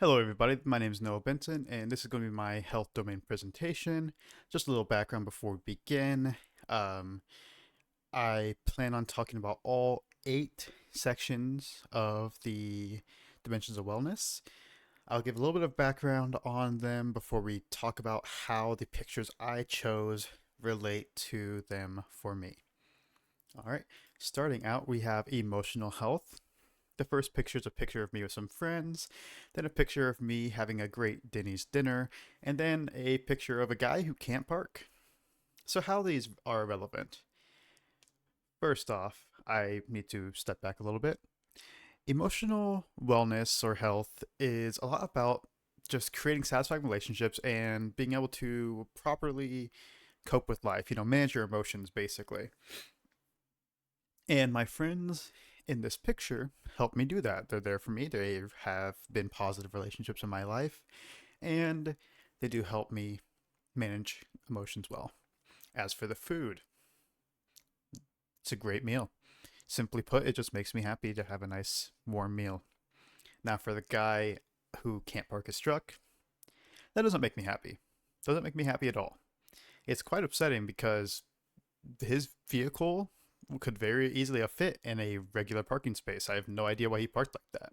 Hello everybody, my name is Noah Benson and this is going to be my health domain presentation. Just a little background before we begin. Um, I plan on talking about all 8 sections of the dimensions of wellness. I'll give a little bit of background on them before we talk about how the pictures I chose relate to them for me. Alright, starting out we have emotional health. The first picture is a picture of me with some friends, then a picture of me having a great Denny's dinner, and then a picture of a guy who can't park. So, how these are relevant? First off, I need to step back a little bit. Emotional wellness or health is a lot about just creating satisfying relationships and being able to properly cope with life, manage your emotions basically. And my friends in this picture help me do that. They're there for me. They have been positive relationships in my life, and they do help me manage emotions well. As for the food, it's a great meal. Simply put, it just makes me happy to have a nice warm meal. Now, for the guy who can't park his truck, that doesn't make me happy. Doesn't make me happy at all. It's quite upsetting because his vehicle could very easily have fit in a regular parking space. I have no idea why he parked like that.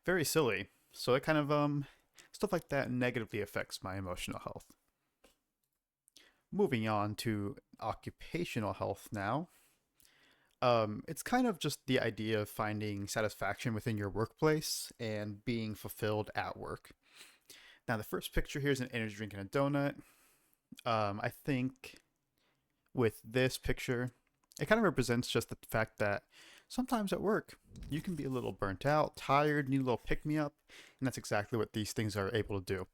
Very silly. So it kind of stuff like that negatively affects my emotional health. Moving on to occupational health now. It's kind of just the idea of finding satisfaction within your workplace and being fulfilled at work. Now, the first picture here is an energy drink and a donut. I think with this picture, it kind of represents just the fact that sometimes at work, you can be a little burnt out, tired, need a little pick me up, and that's exactly what these things are able to do.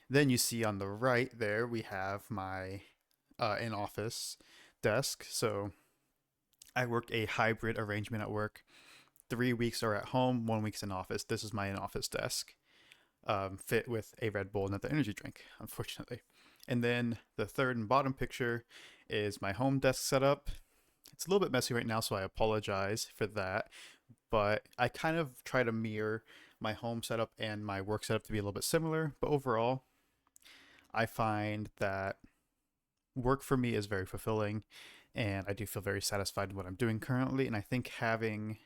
Then you see on the right there, we have my in office desk. So I work a hybrid arrangement at work. 3 weeks are at home, 1 week's in office. This is my in office desk, fit with a Red Bull and another energy drink, unfortunately. And then the third and bottom picture is my home desk setup. It's a little bit messy right now, so I apologize for that. But I kind of try to mirror my home setup and my work setup to be a little bit similar. But overall, I find that work for me is very fulfilling and I do feel very satisfied in what I'm doing currently. And I think having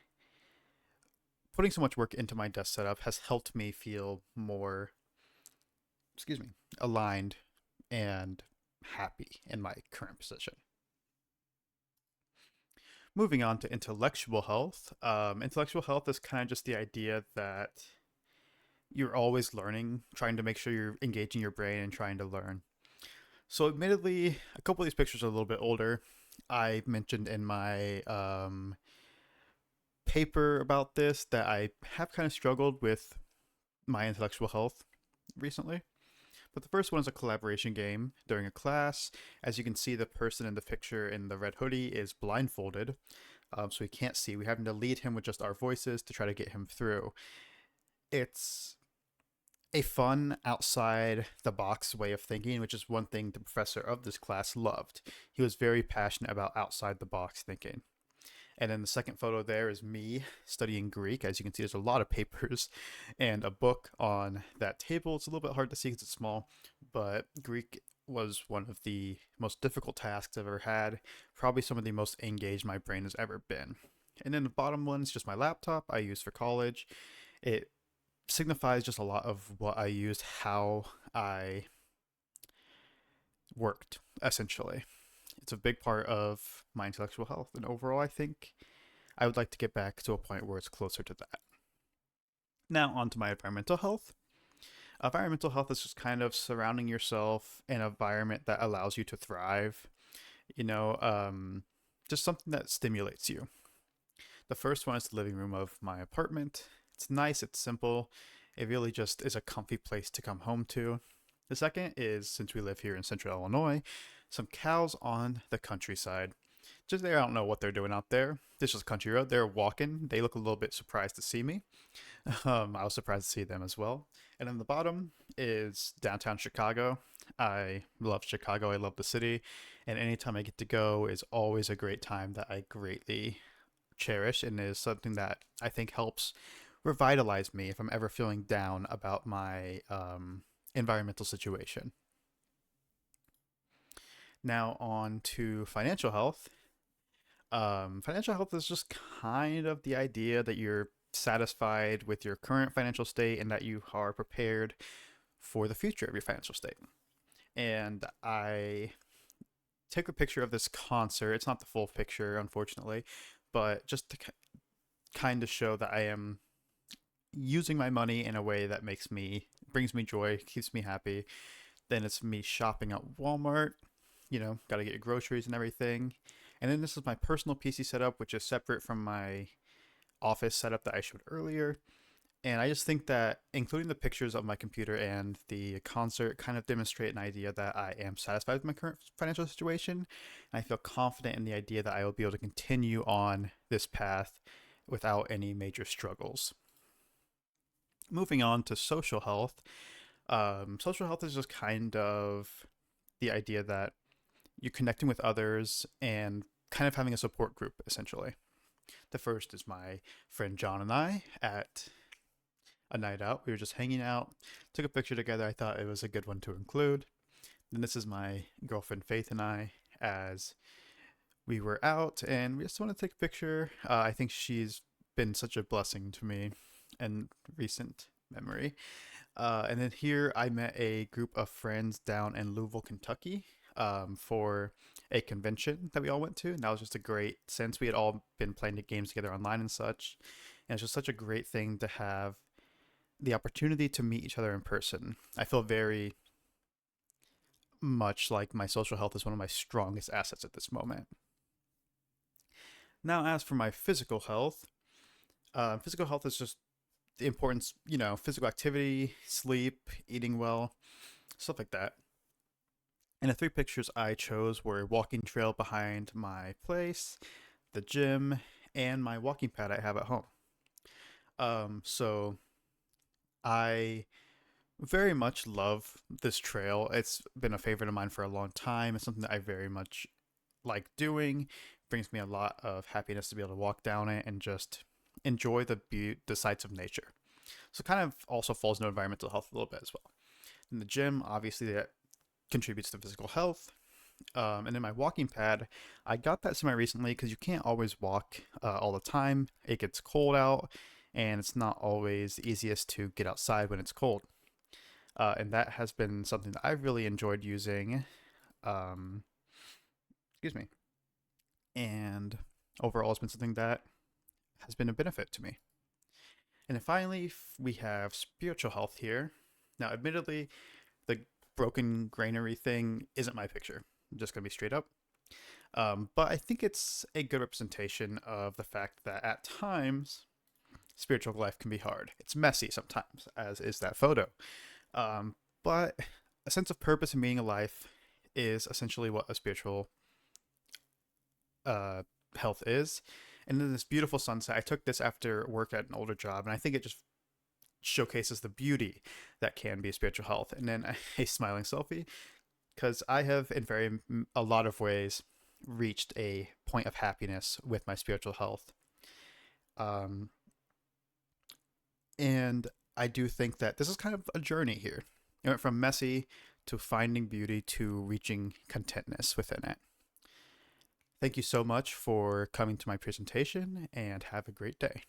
putting so much work into my desk setup has helped me feel more, excuse me, aligned and happy in my current position. Moving on to intellectual health. Intellectual health is kind of just the idea that you're always learning, trying to make sure you're engaging your brain and trying to learn. So, admittedly, a couple of these pictures are a little bit older. I mentioned in my paper about this that I have kind of struggled with my intellectual health recently. But the first one is a collaboration game during a class. As you can see, the person in the picture in the red hoodie is blindfolded, so he can't see. We're having to lead him with just our voices to try to get him through. It's a fun outside the box way of thinking, which is one thing the professor of this class loved. He was very passionate about outside the box thinking. And then the second photo there is me studying Greek. As you can see, there's a lot of papers and a book on that table. It's a little bit hard to see because it's small, but Greek was one of the most difficult tasks I've ever had. Probably some of the most engaged my brain has ever been. And then the bottom one is just my laptop I use for college. It signifies just a lot of what I used, how I worked, essentially. It's a big part of my intellectual health. And overall, I think I would like to get back to a point where it's closer to that. Now, on to my environmental health. Environmental health is just kind of surrounding yourself in an environment that allows you to thrive, you know, just something that stimulates you. The first one is the living room of my apartment. It's nice, it's simple, it really just is a comfy place to come home to. The second is, since we live here in central Illinois, some cows on the countryside. Just there, I don't know what they're doing out there. This is a country road. They're walking. They look a little bit surprised to see me. I was surprised to see them as well. And then the bottom is downtown Chicago. I love Chicago. I love the city. And anytime I get to go is always a great time that I greatly cherish and is something that I think helps revitalize me if I'm ever feeling down about my environmental situation. Now, on to financial health. Financial health is just kind of the idea that you're satisfied with your current financial state and that you are prepared for the future of your financial state. And I took a picture of this concert. It's not the full picture, unfortunately, but just to kind of show that I am using my money in a way that brings me joy, keeps me happy. Then it's me shopping at Walmart, got to get your groceries and everything. And then this is my personal PC setup, which is separate from my office setup that I showed earlier. And I just think that including the pictures of my computer and the concert kind of demonstrate an idea that I am satisfied with my current financial situation. And I feel confident in the idea that I will be able to continue on this path without any major struggles. Moving on to social health. Social health is just kind of the idea that you're connecting with others and kind of having a support group, essentially. The first is my friend John and I at a night out. We were just hanging out, took a picture together. I thought it was a good one to include. Then this is my girlfriend Faith and I as we were out and we just want to take a picture. I think she's been such a blessing to me in recent memory. And then here I met a group of friends down in Louisville, Kentucky, for a convention that we all went to. And that was just a great sense. We had all been playing games together online and such. And it's just such a great thing to have the opportunity to meet each other in person. I feel very much like my social health is one of my strongest assets at this moment. Now, as for my physical health is just the importance, physical activity, sleep, eating well, stuff like that. And the three pictures I chose were a walking trail behind my place, the gym, and my walking pad I have at home. So I very much love this trail. It's been a favorite of mine for a long time. It's something that I very much like doing. It brings me a lot of happiness to be able to walk down it and just enjoy the sights of nature. So it kind of also falls into environmental health a little bit as well. In the gym, obviously that contributes to physical health. And then my walking pad, I got that semi recently because you can't always walk all the time. It gets cold out, and it's not always the easiest to get outside when it's cold. And that has been something that I've really enjoyed using. Um, excuse me. And overall, it's been something that has been a benefit to me. And then finally, we have spiritual health here. Now, admittedly, the broken granary thing isn't my picture. I'm just going to be straight up. But I think it's a good representation of the fact that at times, spiritual life can be hard. It's messy sometimes, as is that photo. But a sense of purpose and meaning of life is essentially what a spiritual health is. And then this beautiful sunset, I took this after work at an older job, and I think it just showcases the beauty that can be spiritual health. And then a smiling selfie, because I have, in a lot of ways, reached a point of happiness with my spiritual health. And I do think that this is kind of a journey here. It went from messy to finding beauty to reaching contentness within it. Thank you so much for coming to my presentation, and have a great day.